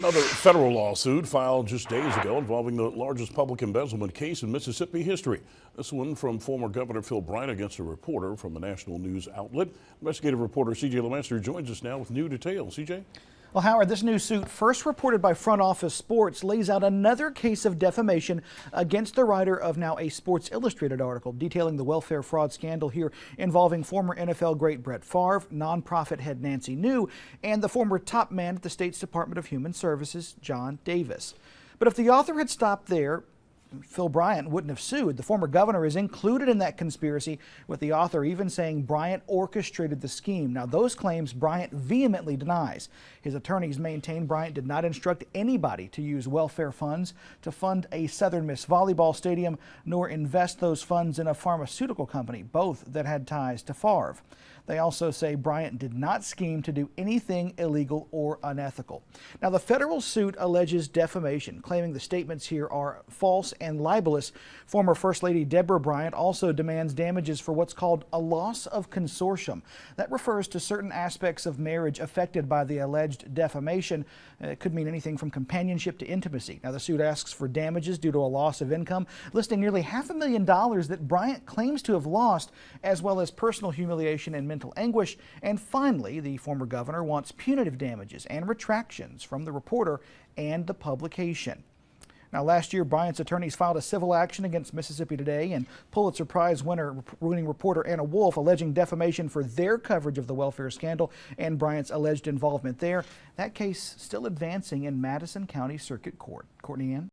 Another federal lawsuit filed just days ago involving the largest public embezzlement case in Mississippi history. This one from former Governor Phil Bryant against a reporter from a national news outlet. Investigative reporter C.J. Lemaster joins us now with new details. C.J.? Well, Howard, this new suit, first reported by Front Office Sports, lays out another case of defamation against the writer of now a Sports Illustrated article detailing the welfare fraud scandal here involving former NFL great Brett Favre, nonprofit head Nancy New, and the former top man at the state's Department of Human Services, John Davis. But if the author had stopped there, Phil Bryant wouldn't have sued. The former governor is included in that conspiracy, with the author even saying Bryant orchestrated the scheme. Now, those claims Bryant vehemently denies. His attorneys maintain Bryant did not instruct anybody to use welfare funds to fund a Southern Miss volleyball stadium, nor invest those funds in a pharmaceutical company, both that had ties to Favre. They also say Bryant did not scheme to do anything illegal or unethical. Now, the federal suit alleges defamation, claiming the statements here are false and libelous. Former First Lady Deborah Bryant also demands damages for what's called a loss of consortium. That refers to certain aspects of marriage affected by the alleged defamation. It could mean anything from companionship to intimacy. Now, the suit asks for damages due to a loss of income, listing nearly $500,000 that Bryant claims to have lost, as well as personal humiliation and mental anguish. And finally, the former governor wants punitive damages and retractions from the reporter and the publication. Now, last year, Bryant's attorneys filed a civil action against Mississippi Today and Pulitzer Prize winning reporter Anna Wolf, alleging defamation for their coverage of the welfare scandal and Bryant's alleged involvement there. That case still advancing in Madison County Circuit Court. Courtney Ann?